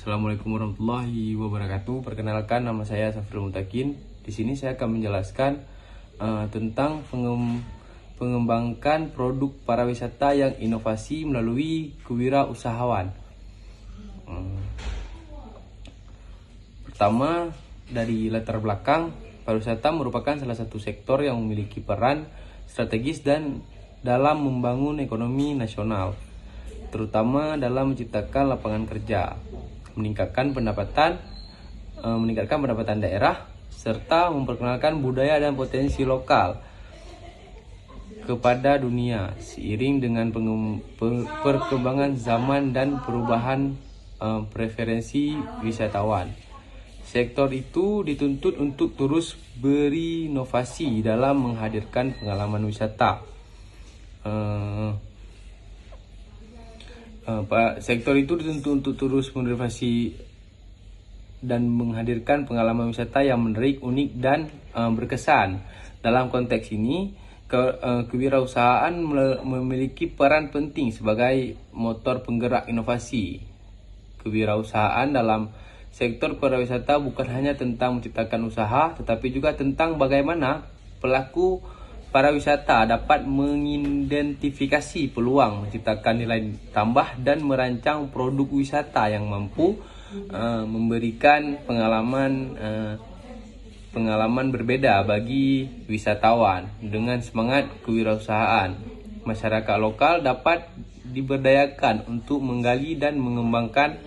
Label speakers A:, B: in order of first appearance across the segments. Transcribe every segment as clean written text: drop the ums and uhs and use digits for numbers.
A: Assalamualaikum warahmatullahi wabarakatuh. Perkenalkan, nama saya Safrul Mutakin. Di sini saya akan menjelaskan tentang pengembangkan produk pariwisata yang inovasi melalui kewirausahaan. Pertama, dari latar belakang, pariwisata merupakan salah satu sektor yang memiliki peran strategis dan dalam membangun ekonomi nasional, terutama dalam menciptakan lapangan kerja, meningkatkan pendapatan daerah, serta memperkenalkan budaya dan potensi lokal kepada dunia seiring dengan perkembangan zaman dan perubahan preferensi wisatawan. Sektor itu dituntut untuk terus berinovasi dalam menghadirkan pengalaman wisata. Sektor itu dituntut untuk terus berinovasi dan menghadirkan pengalaman wisata yang menarik, unik, dan berkesan. Dalam konteks ini, kewirausahaan memiliki peran penting sebagai motor penggerak inovasi. Kewirausahaan dalam sektor pariwisata bukan hanya tentang menciptakan usaha, tetapi juga tentang bagaimana pelaku pariwisata dapat mengidentifikasi peluang, menciptakan nilai tambah, dan merancang produk wisata yang mampu memberikan pengalaman berbeda bagi wisatawan. Dengan semangat kewirausahaan, masyarakat lokal dapat diberdayakan untuk menggali dan mengembangkan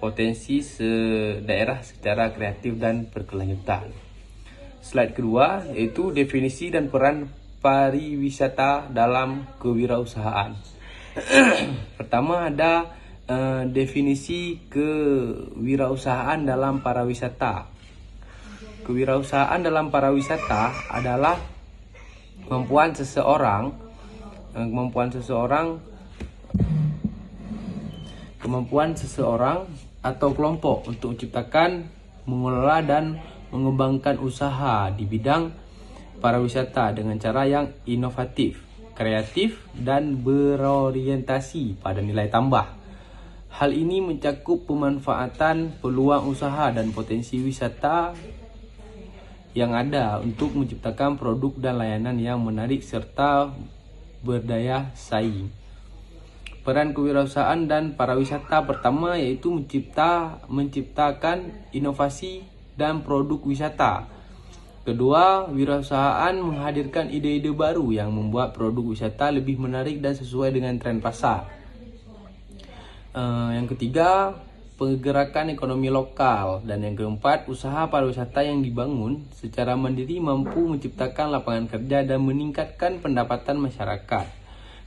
A: potensi daerah secara kreatif dan berkelanjutan. Slide kedua yaitu definisi dan peran pariwisata dalam kewirausahaan. Pertama ada definisi kewirausahaan dalam pariwisata. Kewirausahaan dalam pariwisata adalah kemampuan seseorang atau kelompok untuk menciptakan, mengelola, dan mengembangkan usaha di bidang pariwisata dengan cara yang inovatif, kreatif, dan berorientasi pada nilai tambah. Hal ini mencakup pemanfaatan peluang usaha dan potensi wisata yang ada untuk menciptakan produk dan layanan yang menarik serta berdaya saing. Peran kewirausahaan dan pariwisata pertama yaitu menciptakan inovasi dan produk wisata. Kedua, wirausahaan menghadirkan ide-ide baru yang membuat produk wisata lebih menarik dan sesuai dengan tren pasar. Yang ketiga, pergerakan ekonomi lokal. Dan yang keempat, usaha pariwisata yang dibangun secara mandiri mampu menciptakan lapangan kerja dan meningkatkan pendapatan masyarakat.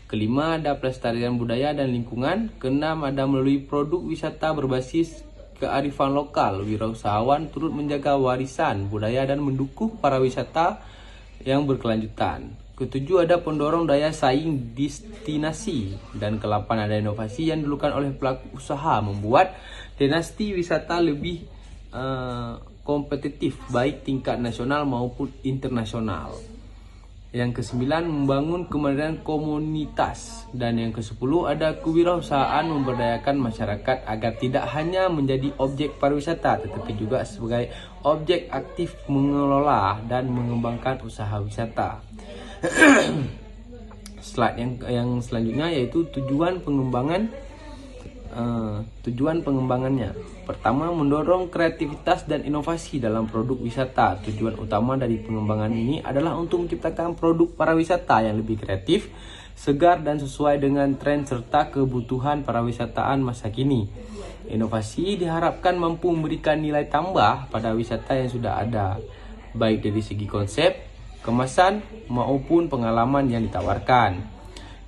A: Kelima, ada pelestarian budaya dan lingkungan. Keenam, ada melalui produk wisata berbasis kearifan lokal. Wirausahawan turut menjaga warisan budaya dan mendukung pariwisata yang berkelanjutan. Ketujuh, ada pendorong daya saing destinasi. Dan ke-8, ada inovasi yang dilakukan oleh pelaku usaha membuat destinasi wisata lebih kompetitif baik tingkat nasional maupun internasional. Yang ke-9, membangun kemandirian komunitas. Dan yang ke-10, ada kewirausahaan memberdayakan masyarakat agar tidak hanya menjadi objek pariwisata tetapi juga sebagai objek aktif mengelola dan mengembangkan usaha wisata. Slide yang selanjutnya yaitu tujuan pengembangannya. Pertama, mendorong kreativitas dan inovasi dalam produk wisata. Tujuan utama dari pengembangan ini adalah untuk menciptakan produk pariwisata yang lebih kreatif, segar, dan sesuai dengan tren serta kebutuhan pariwisataan masa kini. Inovasi diharapkan mampu memberikan nilai tambah pada wisata yang sudah ada, baik dari segi konsep, kemasan, maupun pengalaman yang ditawarkan.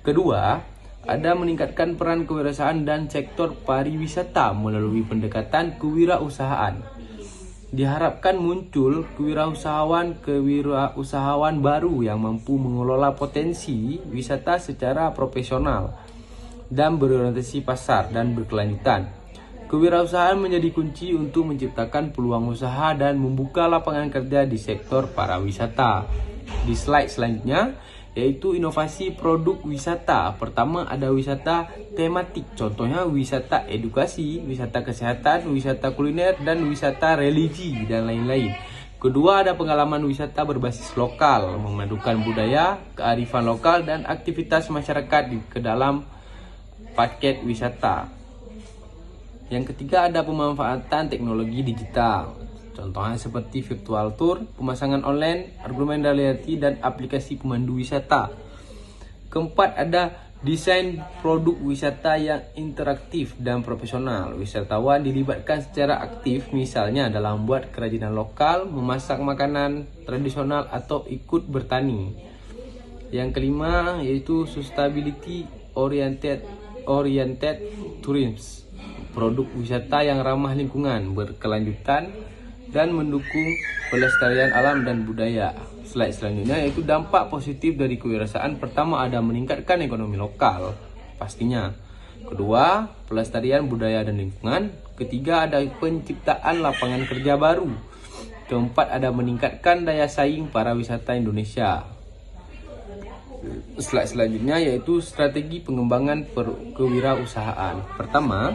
A: Kedua, ada meningkatkan peran kewirausahaan dan sektor pariwisata melalui pendekatan kewirausahaan. Diharapkan muncul kewirausahawan baru yang mampu mengelola potensi wisata secara profesional dan berorientasi pasar dan berkelanjutan. Kewirausahaan menjadi kunci untuk menciptakan peluang usaha dan membuka lapangan kerja di sektor pariwisata. Di slide selanjutnya yaitu inovasi produk wisata. Pertama ada wisata tematik, contohnya wisata edukasi, wisata kesehatan, wisata kuliner, dan wisata religi dan lain-lain. Kedua ada pengalaman wisata berbasis lokal, memadukan budaya, kearifan lokal, dan aktivitas masyarakat ke dalam paket wisata. Yang ketiga ada pemanfaatan teknologi digital, contohnya seperti virtual tour, pemasangan online, augmented reality, dan aplikasi pemandu wisata. Keempat ada desain produk wisata yang interaktif dan profesional. Wisatawan dilibatkan secara aktif, misalnya dalam membuat kerajinan lokal, memasak makanan tradisional, atau ikut bertani. Yang kelima yaitu sustainability oriented tourism. Produk wisata yang ramah lingkungan, berkelanjutan, dan mendukung pelestarian alam dan budaya. Slide selanjutnya yaitu dampak positif dari kewirausahaan. Pertama ada meningkatkan ekonomi lokal, pastinya. Kedua, pelestarian budaya dan lingkungan. Ketiga, ada penciptaan lapangan kerja baru. Keempat, ada meningkatkan daya saing para wisata Indonesia. Slide selanjutnya yaitu strategi pengembangan kewirausahaan. Pertama,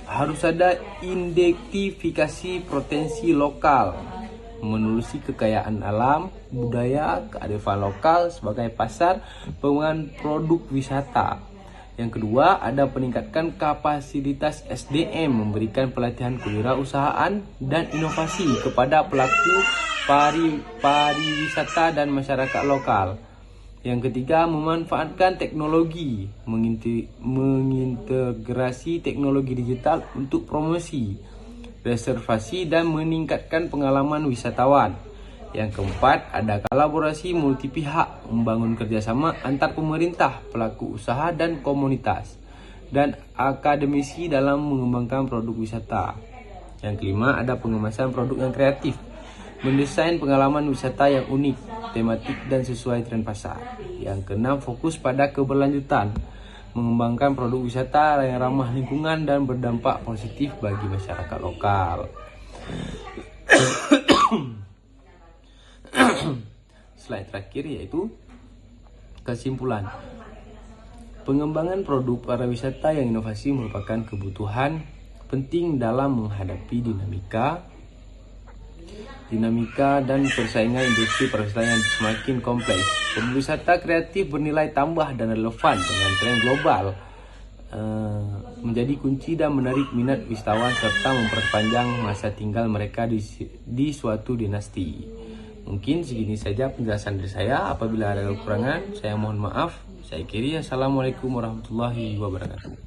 A: harus ada identifikasi potensi lokal, menelusuri kekayaan alam, budaya, kearifan lokal sebagai pasar pengembangan produk wisata. Yang kedua, ada peningkatkan kapasitas SDM, memberikan pelatihan kewirausahaan dan inovasi kepada pelaku pariwisata dan masyarakat lokal. Yang ketiga, memanfaatkan teknologi, mengintegrasi teknologi digital untuk promosi, reservasi, dan meningkatkan pengalaman wisatawan. Yang keempat, ada kolaborasi multi pihak, membangun kerjasama antar pemerintah, pelaku usaha, dan komunitas, dan akademisi dalam mengembangkan produk wisata. Yang kelima, ada pengemasan produk yang kreatif, mendesain pengalaman wisata yang unik, tematik, dan sesuai tren pasar. Yang keenam, fokus pada keberlanjutan, mengembangkan produk wisata yang ramah lingkungan dan berdampak positif bagi masyarakat lokal. Slide terakhir yaitu kesimpulan. Pengembangan produk pariwisata yang inovasi merupakan kebutuhan penting dalam menghadapi dinamika dan persaingan industri pariwisata yang semakin kompleks. Produk wisata kreatif bernilai tambah dan relevan dengan tren global, menjadi kunci dan menarik minat wisatawan serta memperpanjang masa tinggal mereka di suatu dinasti. Mungkin segini saja penjelasan dari saya. Apabila ada kekurangan, saya mohon maaf. Saya akhiri. Assalamualaikum warahmatullahi wabarakatuh.